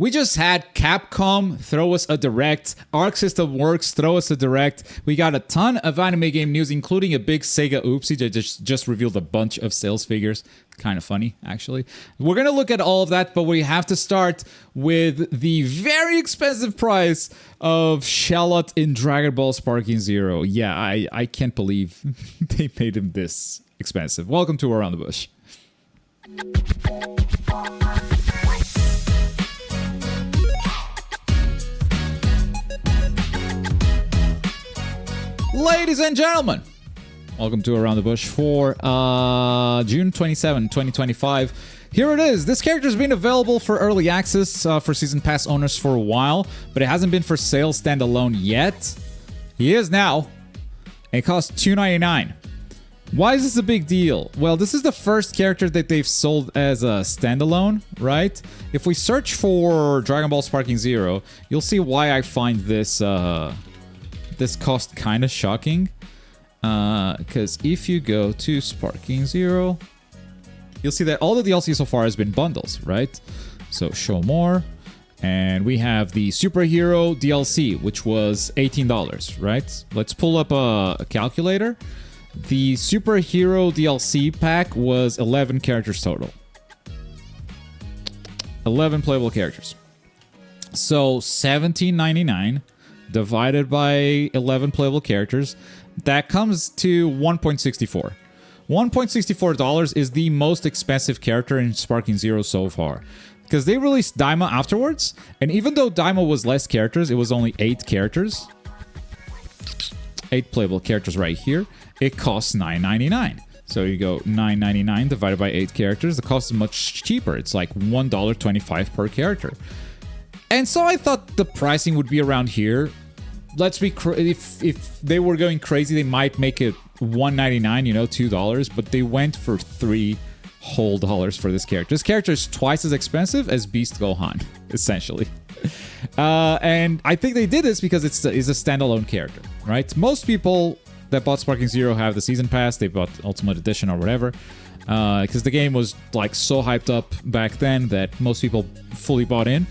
We just had Capcom throw us a direct, Arc System Works throw us a direct. We got a ton of anime game news, including a big Sega oopsie that just revealed a bunch of sales figures. Kind of funny, actually. We're going to look at all of that, but we have to start with the very expensive price of Shallot in Dragon Ball Sparking Zero. Yeah, I can't believe they made him this expensive. Welcome to Around the Bush. Ladies and gentlemen, welcome to Around the Bush for June 27, 2025. Here it is. This character has been available for early access for Season Pass owners for a while, but it hasn't been for sale standalone yet. He is now. It costs $2.99. Why is this a big deal? Well, this is the first character that they've sold as a standalone, right? If we search for Dragon Ball Sparking Zero, you'll see why I find this this cost kind of shocking. Because if you go to Sparking Zero, you'll see that all the DLC so far has been bundles, right? So show more, and we have the Superhero DLC, which was $18, right? Let's pull up a calculator. The Superhero DLC pack was 11 characters total. 11 playable characters. So $17.99 divided by 11 playable characters, that comes to $1.64. $1.64 is the most expensive character in Sparking Zero so far. Because they released Daima afterwards, and even though Daima was less characters, it was only 8 characters. 8 playable characters right here. It costs $9.99. So you go $9.99 divided by 8 characters. The cost is much cheaper. It's like $1.25 per character. And so I thought the pricing would be around here. Let's be if they were going crazy, they might make it $1.99, you know, $2, but they went for $3 whole for this character. This character is twice as expensive as Beast Gohan, essentially. And I think they did this because it's a standalone character, right? Most people that bought Sparking Zero have the season pass. They bought Ultimate Edition or whatever. Because the game was like so hyped up back then that most people fully bought in.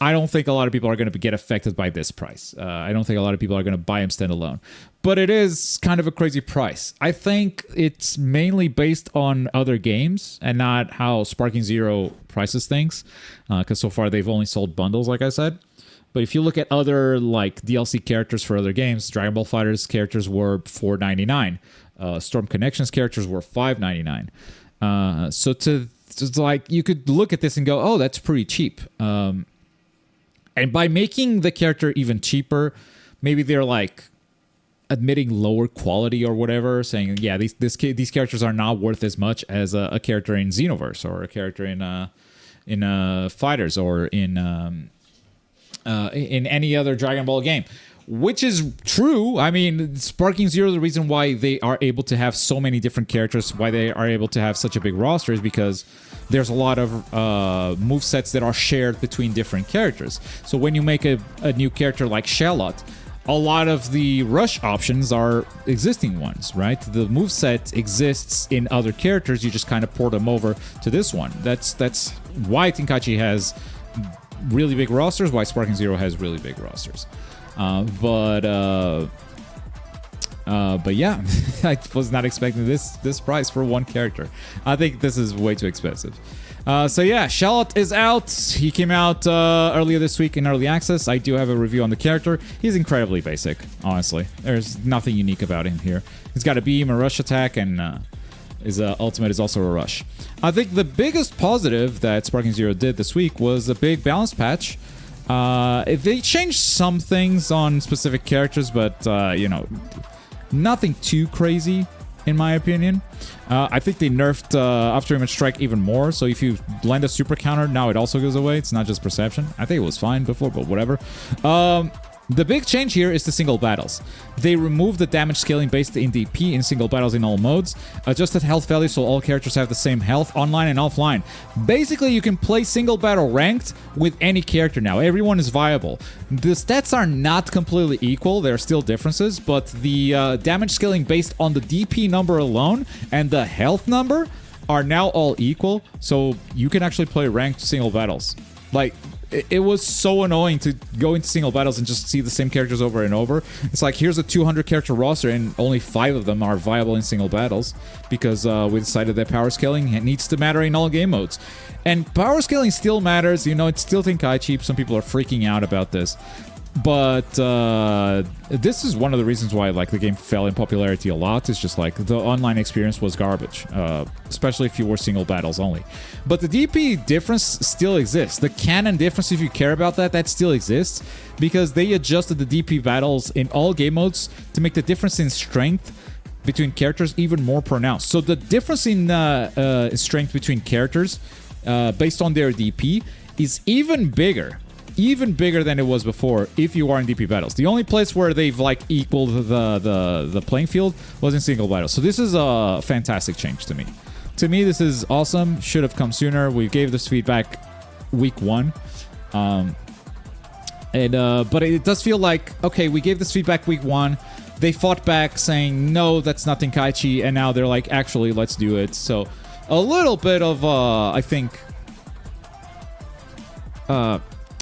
I don't think a lot of people are going to get affected by this price. I don't think a lot of people are going to buy him standalone. But it is kind of a crazy price. I think it's mainly based on other games and not how Sparking Zero prices things. Because so far they've only sold bundles, like I said. But if you look at other like DLC characters for other games, Dragon Ball FighterZ characters were $4.99. Storm Connections characters were $5.99. So to like, you could look at this and go, oh, that's pretty cheap. And by making the character even cheaper, maybe they're like admitting lower quality or whatever, saying, yeah, these characters are not worth as much as a character in Xenoverse or a character in FighterZ or in any other Dragon Ball game. Which is true. I mean, Sparking Zero, the reason why they are able to have so many different characters, why they are able to have such a big roster is because there's a lot of movesets that are shared between different characters. So when you make a new character like Shallot, a lot of the rush options are existing ones, right? The moveset exists in other characters. You just kind of port them over to this one. That's why Tenkaichi has really big rosters, why Sparking Zero has really big rosters. But yeah, I was not expecting this price for one character. I think this is way too expensive. So yeah, Shallot is out. He came out earlier this week in early access. I do have a review on the character. He's incredibly basic, honestly. There's nothing unique about him here. He's got a beam, a rush attack, and his ultimate is also a rush. I think the biggest positive that Sparking Zero did this week was a big balance patch. They changed some things on specific characters, but you know, nothing too crazy in my opinion. I think they nerfed After Image Strike even more, so if you blend a super counter, now it also goes away. It's not just perception. I think it was fine before, but whatever. The big change here is the single battles. They removed the damage scaling based in DP in single battles in all modes, adjusted health value so all characters have the same health online and offline. Basically, you can play single battle ranked with any character now. Everyone is viable. The stats are not completely equal. There are still differences, but the damage scaling based on the DP number alone and the health number are now all equal, so you can actually play ranked single battles. Like, it was so annoying to go into single battles and just see the same characters over and over. It's like, here's a 200 character roster and only 5 of them are viable in single battles because we decided that power scaling needs to matter in all game modes. And power scaling still matters, you know, it's still Tenkaichi. Some people are freaking out about this. But this is one of the reasons why like the game fell in popularity a lot. It's just like the online experience was garbage, especially if you were single battles only. But the DP difference still exists. The canon difference, if you care about that, that still exists because they adjusted the DP battles in all game modes to make the difference in strength between characters even more pronounced. So the difference in strength between characters based on their DP is even bigger than it was before if you are in DP battles. The only place where they've like equaled the playing field was in single battles. So this is a fantastic change to me. To me, this is awesome. Should have come sooner. We gave this feedback week 1. But it does feel like, okay, we gave this feedback week 1. They fought back saying, no, that's not Tenkaichi. And now they're like, actually, let's do it. So a little bit of, I think...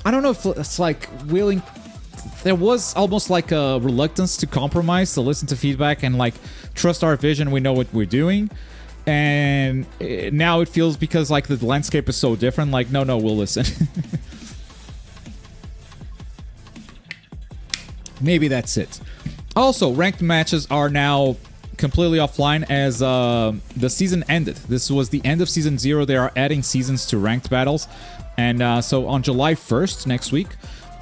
I don't know if it's like willing. There was almost like a reluctance to compromise, to listen to feedback and like trust our vision. We know what we're doing. And now it feels because like the landscape is so different. Like, no, we'll listen. Maybe that's it. Also, ranked matches are now completely offline as the season ended. This was the end of season 0. They are adding seasons to ranked battles. And so on July 1st, next week,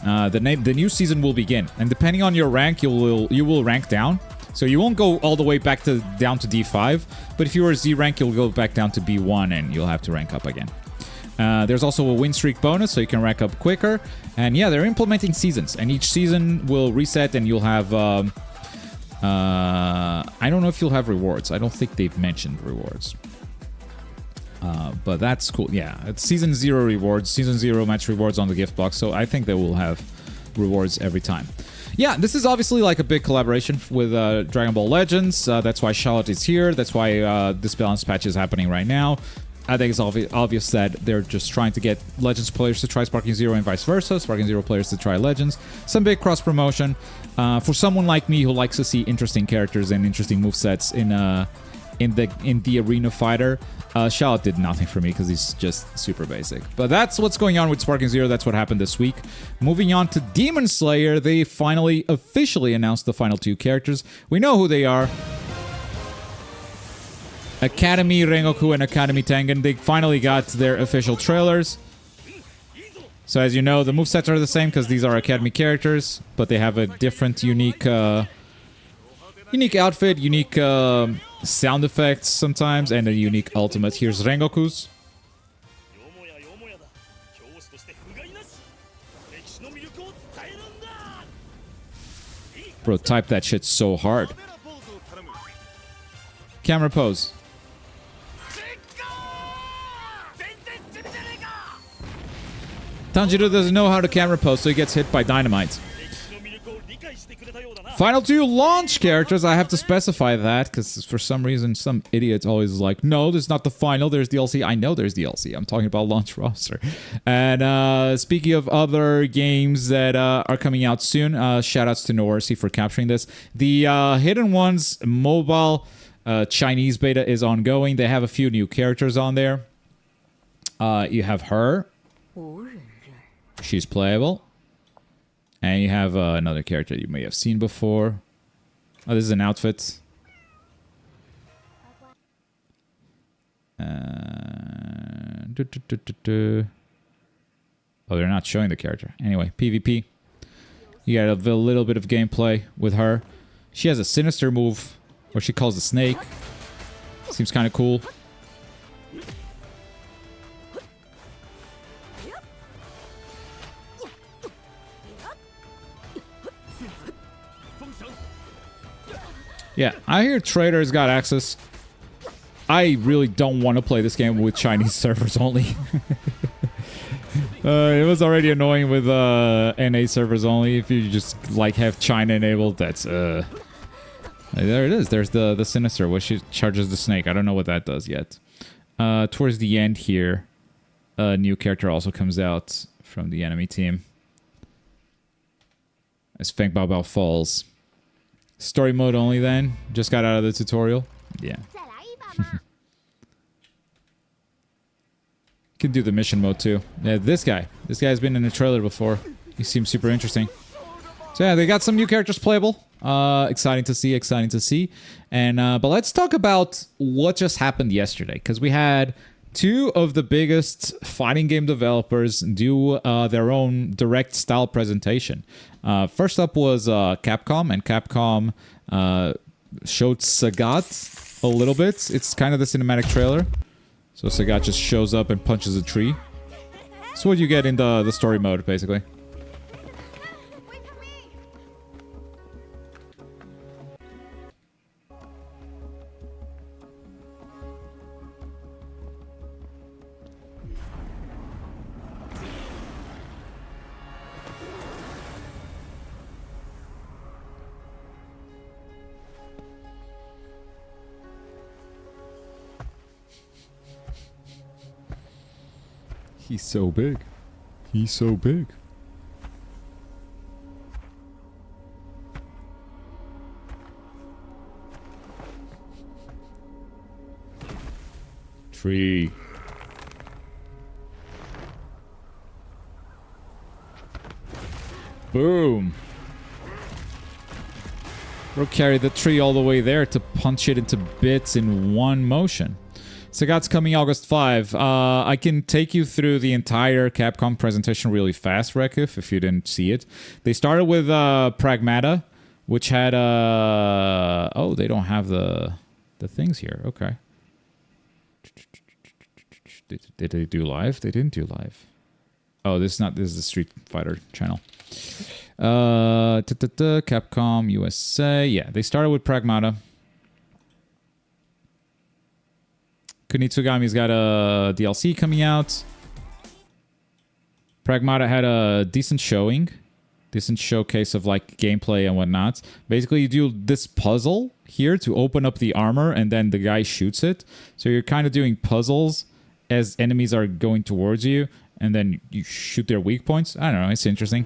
the new season will begin. And depending on your rank, you will rank down. So you won't go all the way back down to D5. But if you are Z rank, you'll go back down to B1 and you'll have to rank up again. There's also a win streak bonus, so you can rank up quicker. And yeah, they're implementing seasons. And each season will reset and you'll have... I don't know if you'll have rewards. I don't think they've mentioned rewards. But that's cool. Yeah, it's season 0 rewards, season 0 match rewards on the gift box. So I think they will have rewards every time. Yeah, this is obviously like a big collaboration with Dragon Ball Legends. That's why Charlotte is here. That's why this balance patch is happening right now. I think it's obvious that they're just trying to get Legends players to try Sparking Zero and vice versa. Sparking Zero players to try Legends. Some big cross promotion. For someone like me who likes to see interesting characters and interesting movesets in the arena fighter, Charlotte did nothing for me because he's just super basic. But that's what's going on with Sparking Zero. That's what happened this week. Moving on to Demon Slayer, they finally officially announced the final 2 characters. We know who they are. Academy Rengoku and Academy Tengen. They finally got their official trailers. So as you know, the movesets are the same because these are Academy characters, but they have a different, unique outfit, unique sound effects sometimes, and a unique ultimate. Here's Rengoku's. Bro, type that shit so hard. Camera pose. Tanjiro doesn't know how to camera pose, so he gets hit by dynamite. Final 2 launch characters. I have to specify that because for some reason some idiot's always like, no, this is not the final, there's DLC. I know there's DLC. I'm talking about launch roster. And speaking of other games that are coming out soon, shoutouts to Noorsi for capturing this. The Hidden Ones mobile Chinese beta is ongoing. They have a few new characters on there. You have her. She's playable. And you have another character you may have seen before. Oh, this is an outfit. Oh, they're not showing the character. Anyway, PvP. You got a little bit of gameplay with her. She has a sinister move where she calls the snake. Seems kind of cool. Yeah, I hear Trader's got access. I really don't want to play this game with Chinese servers only. It was already annoying with NA servers only. If you just like have China enabled, that's there it is. There's the Sinister, where she charges the snake. I don't know what that does yet. Towards the end here, a new character also comes out from the enemy team. As Feng Bao Bao falls. Story mode only then. Just got out of the tutorial. Yeah. Can do the mission mode too. Yeah, this guy. This guy's been in the trailer before. He seems super interesting. So yeah, they got some new characters playable. Exciting to see, exciting to see. And but let's talk about what just happened yesterday, because we had two of the biggest fighting game developers do their own direct style presentation. First up was Capcom, and Capcom showed Sagat a little bit. It's kind of the cinematic trailer. So Sagat just shows up and punches a tree. That's what you get in the story mode, basically. He's so big. He's so big. Tree. Boom. Bro carried the tree all the way there to punch it into bits in one motion. Sagat's coming August 5. I can take you through the entire Capcom presentation really fast, Rekif, if you didn't see it. They started with Pragmata, which had... oh, they don't have the things here. Okay. Did they do live? They didn't do live. Oh, this is the Street Fighter channel. Capcom USA. Yeah, they started with Pragmata. Kunitsugami's got a DLC coming out. Pragmata had a decent showcase of like gameplay and whatnot. Basically, you do this puzzle here to open up the armor, and then the guy shoots it. So you're kind of doing puzzles as enemies are going towards you, and then you shoot their weak points. I don't know, it's interesting.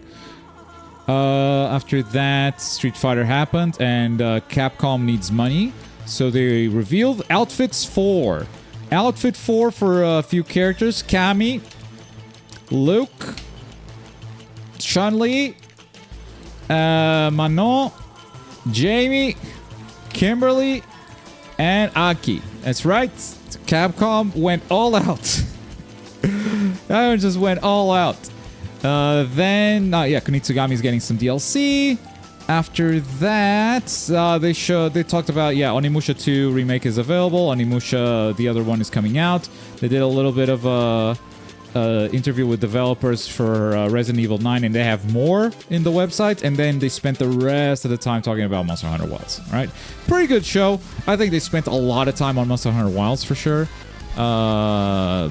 After that, Street Fighter happened, and Capcom needs money, so they revealed outfits for... Outfit 4 for a few characters. Kami, Luke, Chun-Li, Manon, Jamie, Kimberly, and Aki. That's right. Capcom went all out. That just went all out. Kunitsugami's getting some DLC. After that, they talked about, Onimusha 2 remake is available. Onimusha, the other one, is coming out. They did a little bit of a interview with developers for Resident Evil 9, and they have more in the website. And then they spent the rest of the time talking about Monster Hunter Wilds. Right? Pretty good show. I think they spent a lot of time on Monster Hunter Wilds for sure. But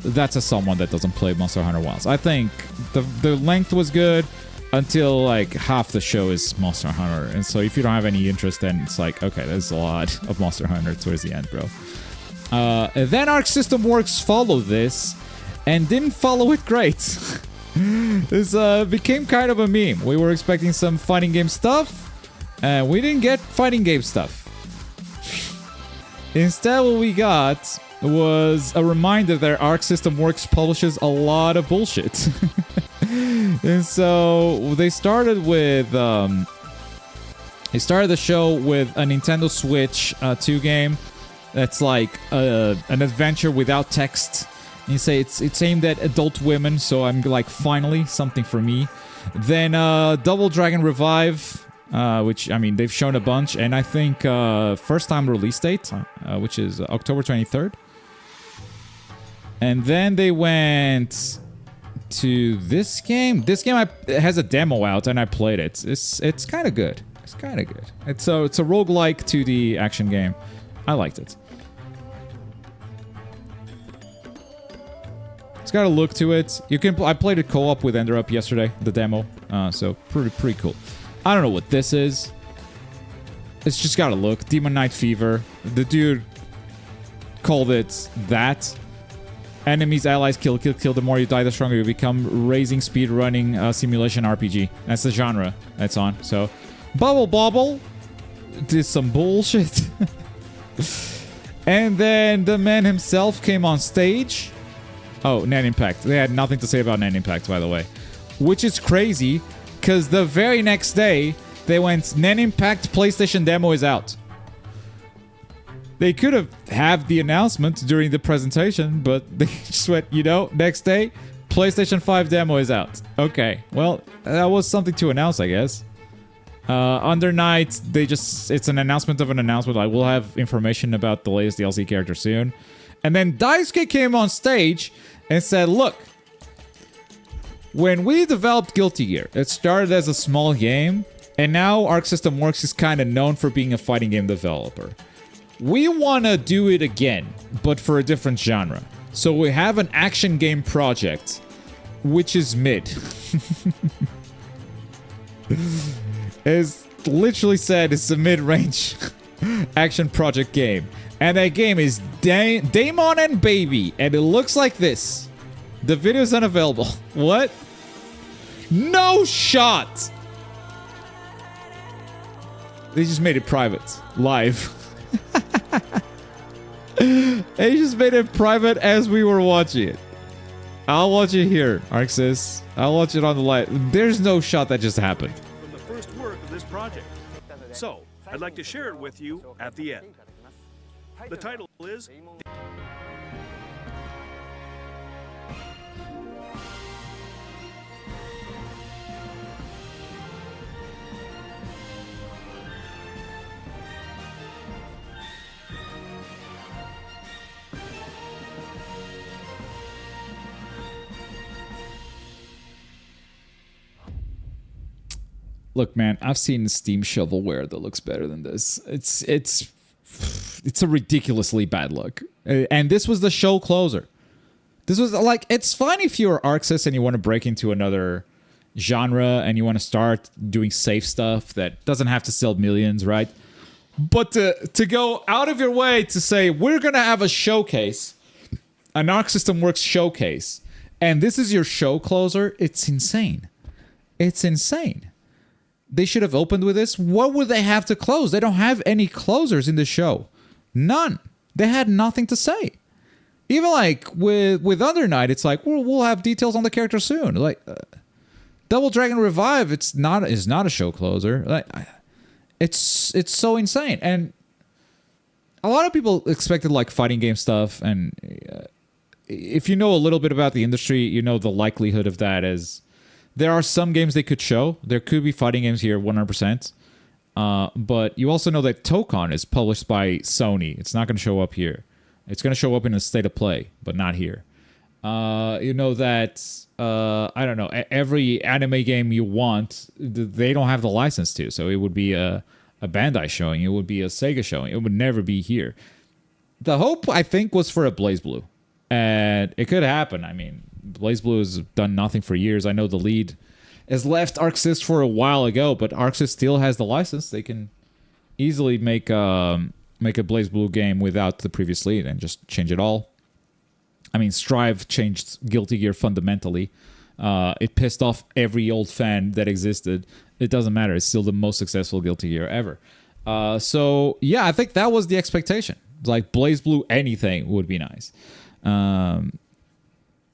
that's as someone that doesn't play Monster Hunter Wilds. I think the length was good. Until like half the show is Monster Hunter, and so if you don't have any interest, then it's like, okay, there's a lot of Monster Hunter towards the end, bro. And then Arc System Works followed this, and didn't follow it great. This became kind of a meme. We were expecting some fighting game stuff, and we didn't get fighting game stuff. Instead, what we got was a reminder that Arc System Works publishes a lot of bullshit. And so they started with the show with a Nintendo Switch 2 game that's like an adventure without text. And you say it's aimed at adult women, so I'm like, finally something for me. Then Double Dragon Revive, which, I mean, they've shown a bunch, and I think first time release date, which is October 23rd. And then they went to this game. This game has a demo out, and I played it. It's kind of good. It's kind of good. It's a roguelike 2D action game. I liked it. It's got a look to it. You can. I played it co-op with Enderup yesterday, the demo. So pretty cool. I don't know what this is. It's just got a look. Demon Knight Fever. The dude called it that. Enemies, allies, kill, kill, kill. The more you die, the stronger you become. Raising speed running simulation RPG. That's the genre that's on. So, Bubble Bobble did some bullshit. And then the man himself came on stage. Oh, Net Impact. They had nothing to say about Net Impact, by the way. Which is crazy, because the very next day, they went, Net Impact PlayStation demo is out. They could have the announcement during the presentation, but they just went, you know, next day, PlayStation 5 demo is out. Okay, well, that was something to announce, I guess. Under Night, it's an announcement of an announcement. I will have information about the latest DLC character soon. And then Daisuke came on stage and said, look, when we developed Guilty Gear, it started as a small game, and now Arc System Works is kind of known for being a fighting game developer. We want to do it again, but for a different genre. So we have an action game project, which is mid. It's literally said it's a mid-range action project game. And that game is Daemon and Baby, and it looks like this. The video is unavailable. What? No shot! They just made it private. Live. They just made it private as we were watching it. I'll watch it here, Arxis. I'll watch it on the light. There's no shot that just happened. From the first work of this project. So, I'd like to share it with you at the end. The title is... Look, man, I've seen Steam shovelware that looks better than this. It's a ridiculously bad look. And this was the show closer. This was like, it's fine if you're Arxis and you want to break into another genre and you want to start doing safe stuff that doesn't have to sell millions, right? But to go out of your way to say, we're going to have a showcase, an Arc System Works showcase, and this is your show closer, it's insane. It's insane. They should have opened with this. What would they have to close? They don't have any closers in the show. None. They had nothing to say. Even like with Under Night, it's like, we'll have details on the character soon. Like Double Dragon Revive, it's not a show closer. Like it's so insane. And a lot of people expected like fighting game stuff, and if you know a little bit about the industry, you know the likelihood of that is there are some games they could show. There could be fighting games here, 100%. But you also know that Tokon is published by Sony. It's not going to show up here. It's going to show up in a state of play, but not here. You know that, I don't know, every anime game you want, they don't have the license to. So it would be a Bandai showing. It would be a Sega showing. It would never be here. The hope, I think, was for a BlazBlue. And it could happen. I mean, BlazBlue has done nothing for years. I know the lead has left ArcSys for a while ago, but ArcSys still has the license. They can easily make a BlazBlue game without the previous lead and just change it all. I mean, Strive changed Guilty Gear fundamentally. It pissed off every old fan that existed. It doesn't matter. It's still the most successful Guilty Gear ever. So, yeah, I think that was the expectation. Like, BlazBlue anything would be nice.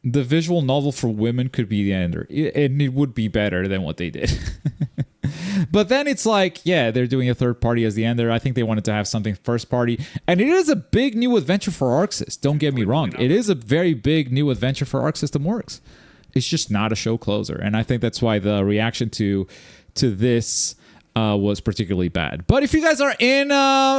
The visual novel for women could be the ender. And it would be better than what they did. But then it's like, yeah, they're doing a third party as the ender. I think they wanted to have something first party. And it is a big new adventure for ArcSys. Don't get me wrong. It is a very big new adventure for Arc System Works. It's just not a show closer. And I think that's why the reaction to this was particularly bad. But if you guys are in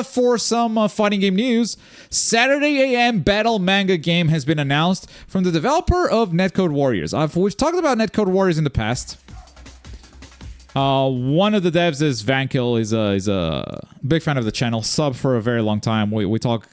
for some fighting game news, Saturday AM Battle Manga game has been announced from the developer of Netcode Warriors. We've talked about Netcode Warriors in the past. One of the devs is Vankill. Is a big fan of the channel, sub for a very long time. We talk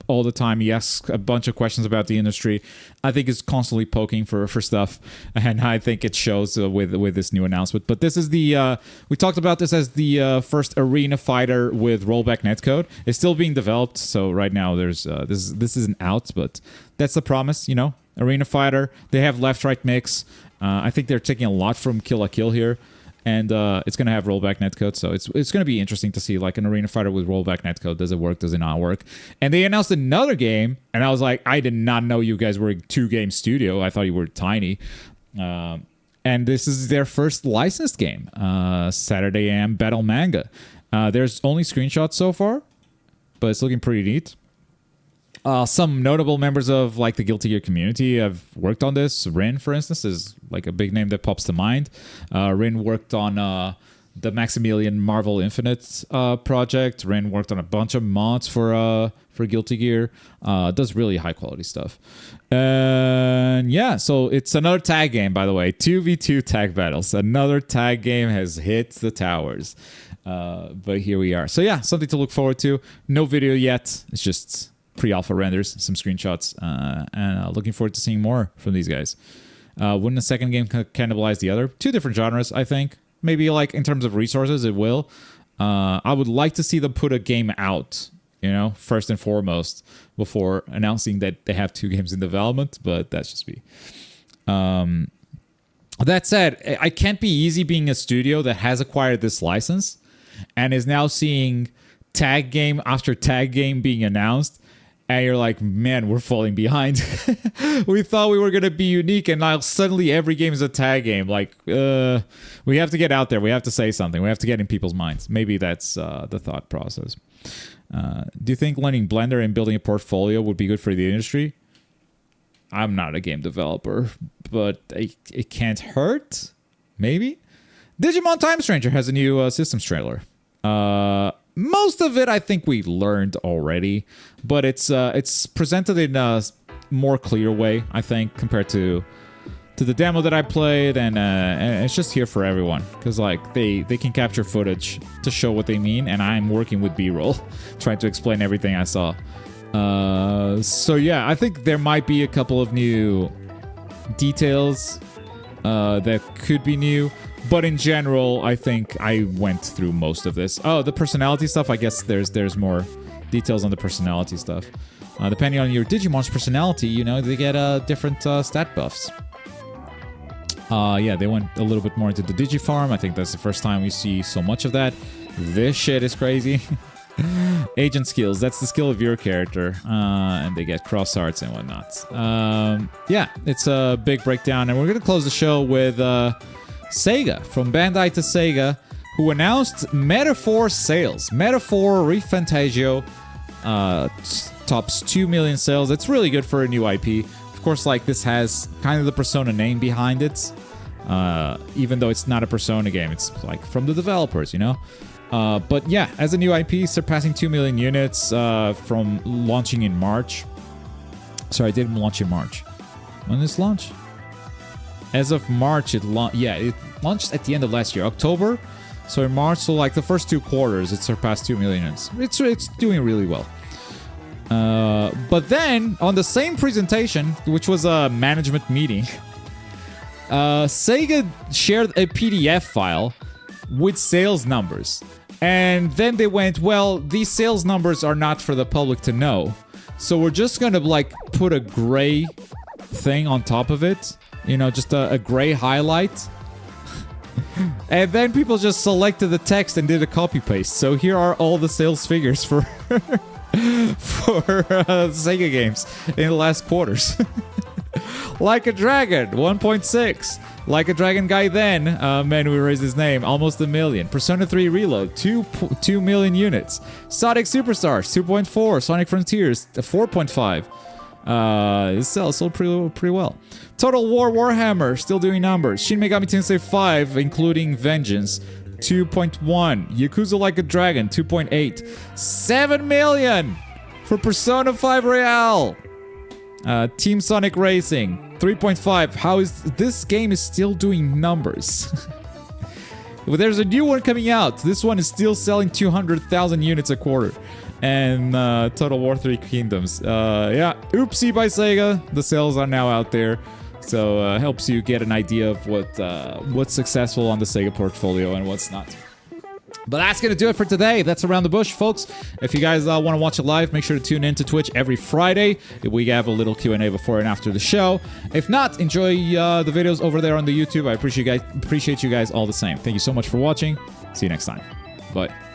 all the time. He asks a bunch of questions about the industry. I think he's constantly poking for stuff, and I think it shows with this new announcement. But this is the we talked about this as the first arena fighter with rollback netcode. It's still being developed, so right now there's this isn't out, but that's the promise. You know, Arena Fighter. They have left-right mix. I think they're taking a lot from Kill la Kill here. And it's going to have rollback netcode, so it's going to be interesting to see, like, an Arena Fighter with rollback netcode. Does it work? Does it not work? And they announced another game, and I was like, I did not know you guys were a 2-game studio. I thought you were tiny. And this is their first licensed game, Saturday AM Battle Manga. There's only screenshots so far, but it's looking pretty neat. Some notable members of, like, the Guilty Gear community have worked on this. Rin, for instance, is like a big name that pops to mind. Rin worked on the Maximilian Marvel Infinite project. Rin worked on a bunch of mods for Guilty Gear. Does really high quality stuff. And yeah, so it's another tag game, by the way. 2v2 tag battles. Another tag game has hit the towers. But here we are. So yeah, something to look forward to. No video yet. It's just pre-alpha renders, some screenshots, and looking forward to seeing more from these guys. Wouldn't a second game cannibalize the other? 2 different genres, I think. Maybe, like, in terms of resources, it will. I would like to see them put a game out, you know, first and foremost, before announcing that they have 2 games in development, but that's just me. That said, I can't be easy being a studio that has acquired this license and is now seeing tag game after tag game being announced. And you're like, man, we're falling behind. We thought we were going to be unique, and now suddenly every game is a tag game. Like, we have to get out there. We have to say something. We have to get in people's minds. Maybe that's the thought process. Do you think learning Blender and building a portfolio would be good for the industry? I'm not a game developer, but it can't hurt. Maybe. Digimon Time Stranger has a new systems trailer. Most of it, I think we learned already, but it's presented in a more clear way, I think, compared to the demo that I played, and it's just here for everyone, because, like, they can capture footage to show what they mean, and I'm working with B-roll, trying to explain everything I saw. So yeah, I think there might be a couple of new details that could be new. But in general, I think I went through most of this. Oh, the personality stuff, I guess there's more details on the personality stuff. Depending on your Digimon's personality, you know, they get different stat buffs. Yeah, they went a little bit more into the Digifarm. I think that's the first time we see so much of that. This shit is crazy. Agent skills, that's the skill of your character. And they get cross arts and whatnot. Yeah, it's a big breakdown. And we're going to close the show with... Sega, from Bandai to Sega, who announced Metaphor sales. Metaphor Refantagio tops 2 million sales. It's really good for a new IP. Of course, like, this has kind of the Persona name behind it, even though it's not a Persona game. It's, like, from the developers, you know? But yeah, as a new IP, surpassing 2 million units from launching in March. Sorry, it didn't launch in March. When did this launch? As of March, it launched at the end of last year, October. So in March, so like the first 2 quarters, it surpassed 2 million units. It's doing really well. But then, on the same presentation, which was a management meeting, Sega shared a PDF file with sales numbers. And then they went, well, these sales numbers are not for the public to know. So we're just going to, like, put a gray thing on top of it. You know, just a gray highlight. And then people just selected the text and did a copy paste. So here are all the sales figures for Sega games in the last quarters. Like a Dragon, 1.6. Like a Dragon Gaiden, man, we raised his name, almost 1 million. Persona 3 Reload, 2 million units. Sonic Superstars, 2.4. Sonic Frontiers, 4.5. It sold pretty well. Total War Warhammer, still doing numbers. Shin Megami Tensei 5, including Vengeance, 2.1. Yakuza Like a Dragon, 2.8. 7 million for Persona 5 Royale. Team Sonic Racing, 3.5. How is this game is still doing numbers? Well, there's a new one coming out. This one is still selling 200,000 units a quarter. And Total War 3 Kingdoms. Yeah, oopsie by Sega. The sales are now out there. So helps you get an idea of what's successful on the Sega portfolio and what's not. But that's going to do it for today. That's Around the Bush, folks. If you guys want to watch it live, make sure to tune in to Twitch every Friday. We have a little Q&A before and after the show. If not, enjoy the videos over there on the YouTube. I appreciate you guys all the same. Thank you so much for watching. See you next time. Bye.